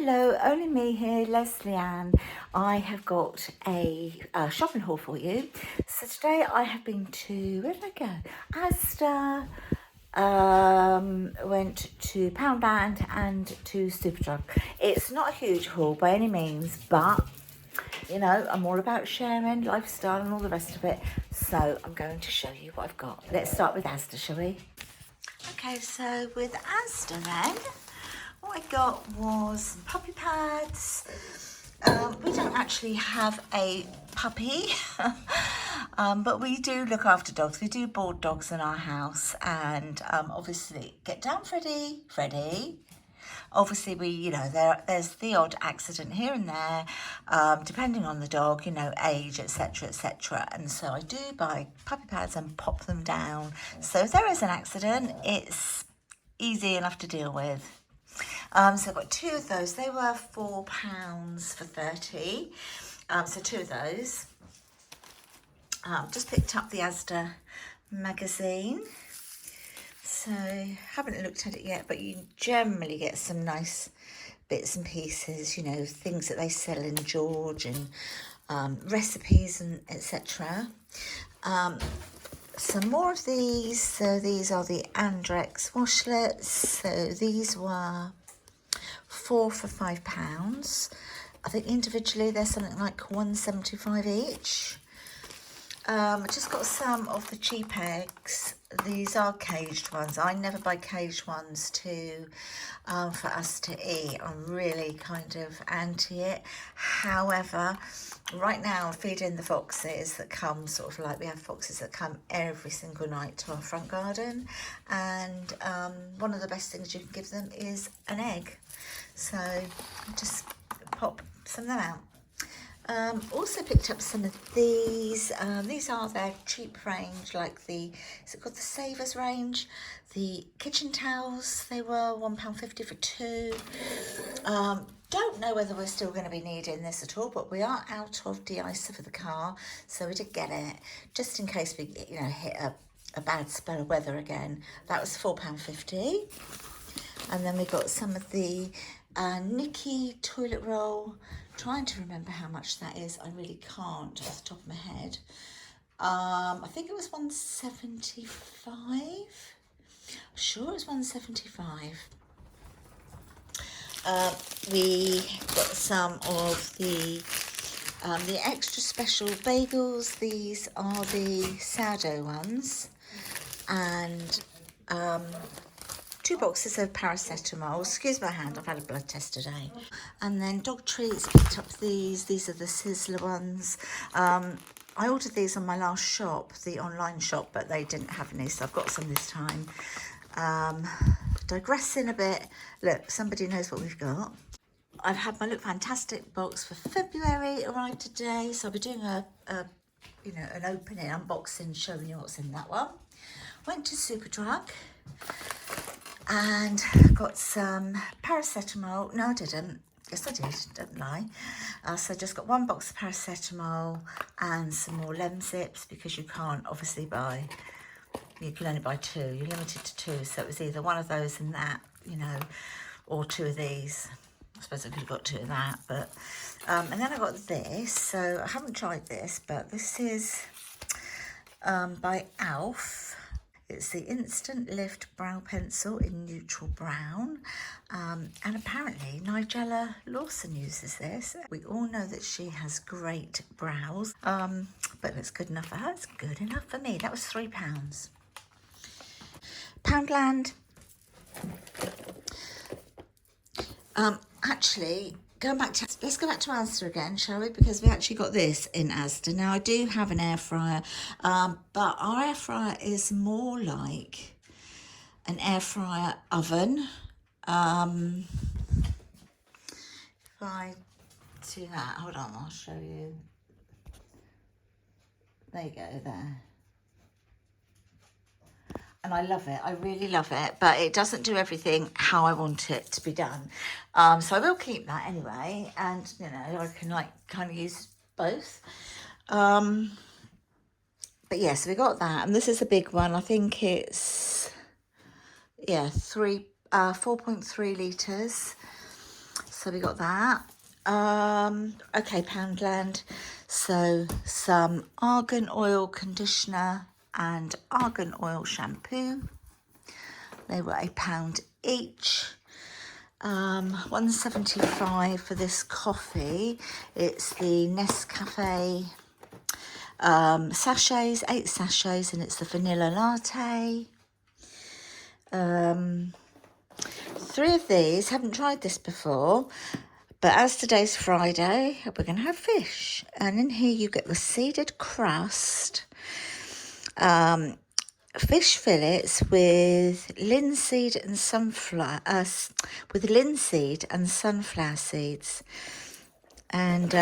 Hello, only me here, Lesleyanne. I have got a shopping haul for you. So today I have been to, where did I go? Asda, went to Poundland and to Superdrug. It's not a huge haul by any means, but you know, I'm all about sharing, lifestyle and all the rest of it. So I'm going to show you what I've got. Let's start with Asda, shall we? Okay, so with Asda then, what I got was some puppy pads. We don't actually have a puppy, but we do look after dogs. We do board dogs in our house, and obviously, get down, Freddie. Freddie. Obviously, there's the odd accident here and there, depending on the dog, age, etc., etc. And so I do buy puppy pads and pop them down. So if there is an accident, it's easy enough to deal with. So I've got two of those. They were £4 for 30. So two of those. Just picked up the Asda magazine. So haven't looked at it yet, but you generally get some nice bits and pieces, things that they sell in George and recipes and etc. Some more of these. So these are the Andrex washlets. So these were 4 for £5. I think individually they're something like £1.75 each. I just got some of the cheap eggs. These are caged ones. I never buy caged ones for us to eat. I'm really kind of anti it. However, right now I'm feeding the foxes that come we have foxes that come every single night to our front garden, and one of the best things you can give them is an egg. So I just pop some of them out. Also picked up some of these. These are their cheap range, like is it called the Savers range? The kitchen towels, they were £1.50 for two. Don't know whether we're still going to be needing this at all, but we are out of de-icer for the car, so we did get it just in case we, hit a bad spell of weather again. That was £4.50. And then we got some of the Nikki toilet roll. Trying to remember how much that is. I really can't off the top of my head. I think it was £1.75. I'm sure it was £1.75. We got some of the extra special bagels. These are the sourdough ones, and 2 boxes of paracetamol. Excuse my hand, I've had a blood test today. And then dog treats, picked up these. These are the Sizzler ones. I ordered these on my last shop, the online shop, but they didn't have any, so I've got some this time. Digressing a bit. Look, somebody knows what we've got. I've had my Look Fantastic box for February arrived today, so I'll be doing an opening, unboxing, showing you what's in that one. Went to Superdrug and got some paracetamol. No, I didn't. Yes, I did. Don't lie. So I just got 1 box of paracetamol and some more Lemsips, because you can't obviously buy. You can only buy 2. You're limited to 2. So it was either one of those and that, or 2 of these. I suppose I could have got 2 of that, but and then I got this. So I haven't tried this, but this is by Alf. It's the Instant Lift Brow Pencil in neutral brown. And apparently Nigella Lawson uses this. We all know that she has great brows. But it's good enough for her. It's good enough for me. That was £3. Poundland. Actually, let's go back to Asda again, shall we? Because we actually got this in Asda. Now, I do have an air fryer, but our air fryer is more like an air fryer oven. If I do that, hold on, I'll show you. There you go, there. And I love it. I really love it, but it doesn't do everything how I want it to be done. So I will keep that anyway, and I can kind of use both. But yes, we got that, and this is a big one. I think it's 4.3 litres. So we got that. Okay, Poundland. So some argan oil conditioner and argan oil shampoo. They were £1 each. 1.75 for this coffee. It's the Nescafe sachets, 8 sachets, and it's the vanilla latte. 3 of these, haven't tried this before, but as today's Friday, we're going to have fish. And in here you get the seeded crust, fish fillets with linseed and sunflower, sunflower seeds. And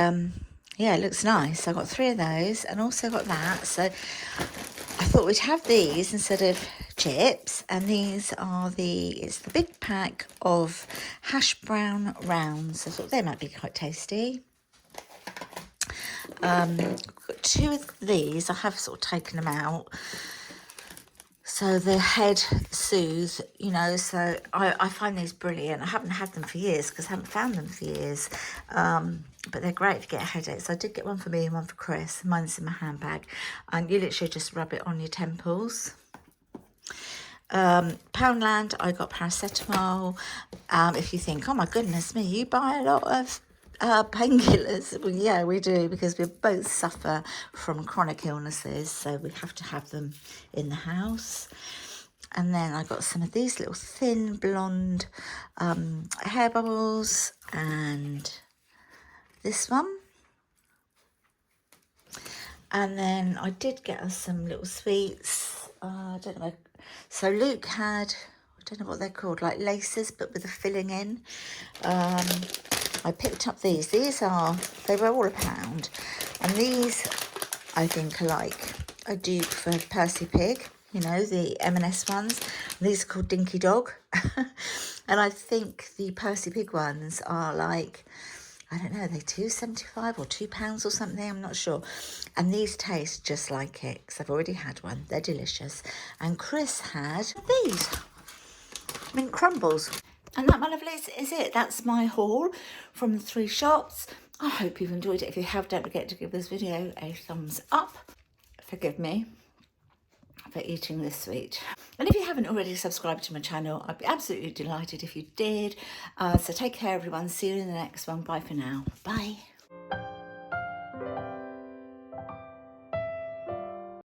yeah, it looks nice. I got 3 of those and also got that. So I thought we'd have these instead of chips. And these are it's the big pack of hash brown rounds. I thought they might be quite tasty. Got 2 of these. I have sort of taken them out. So the head soothe, you know, so I find these brilliant. I haven't had them for years because I haven't found them for years. But they're great to get a headache. So I did get one for me and one for Chris. Mine's in my handbag. And you literally just rub it on your temples. Poundland, I got paracetamol. If you think, oh my goodness me, you buy a lot of painkillers. Well, yeah, we do, because we both suffer from chronic illnesses, so we have to have them in the house. And then I got some of these little thin blonde hair bubbles, and this one. And then I did get us some little sweets. I don't know. So Luke had, I don't know what they're called, like laces, but with a filling in. I picked up these. They were all £1. And these, I think, are like a dupe for Percy Pig, you know, the M&S ones. And these are called Dinky Dog. And I think the Percy Pig ones are like, I don't know, they're £2.75 or £2 or something, I'm not sure. And these taste just like it, because I've already had one. They're delicious. And Chris had these mint crumbles. And that, my lovelies, is it. That's my haul from the 3 shops. I hope you've enjoyed it. If you have, don't forget to give this video a thumbs up. Forgive me for eating this sweet. And if you haven't already subscribed to my channel, I'd be absolutely delighted if you did. So take care, everyone. See you in the next one. Bye for now. Bye.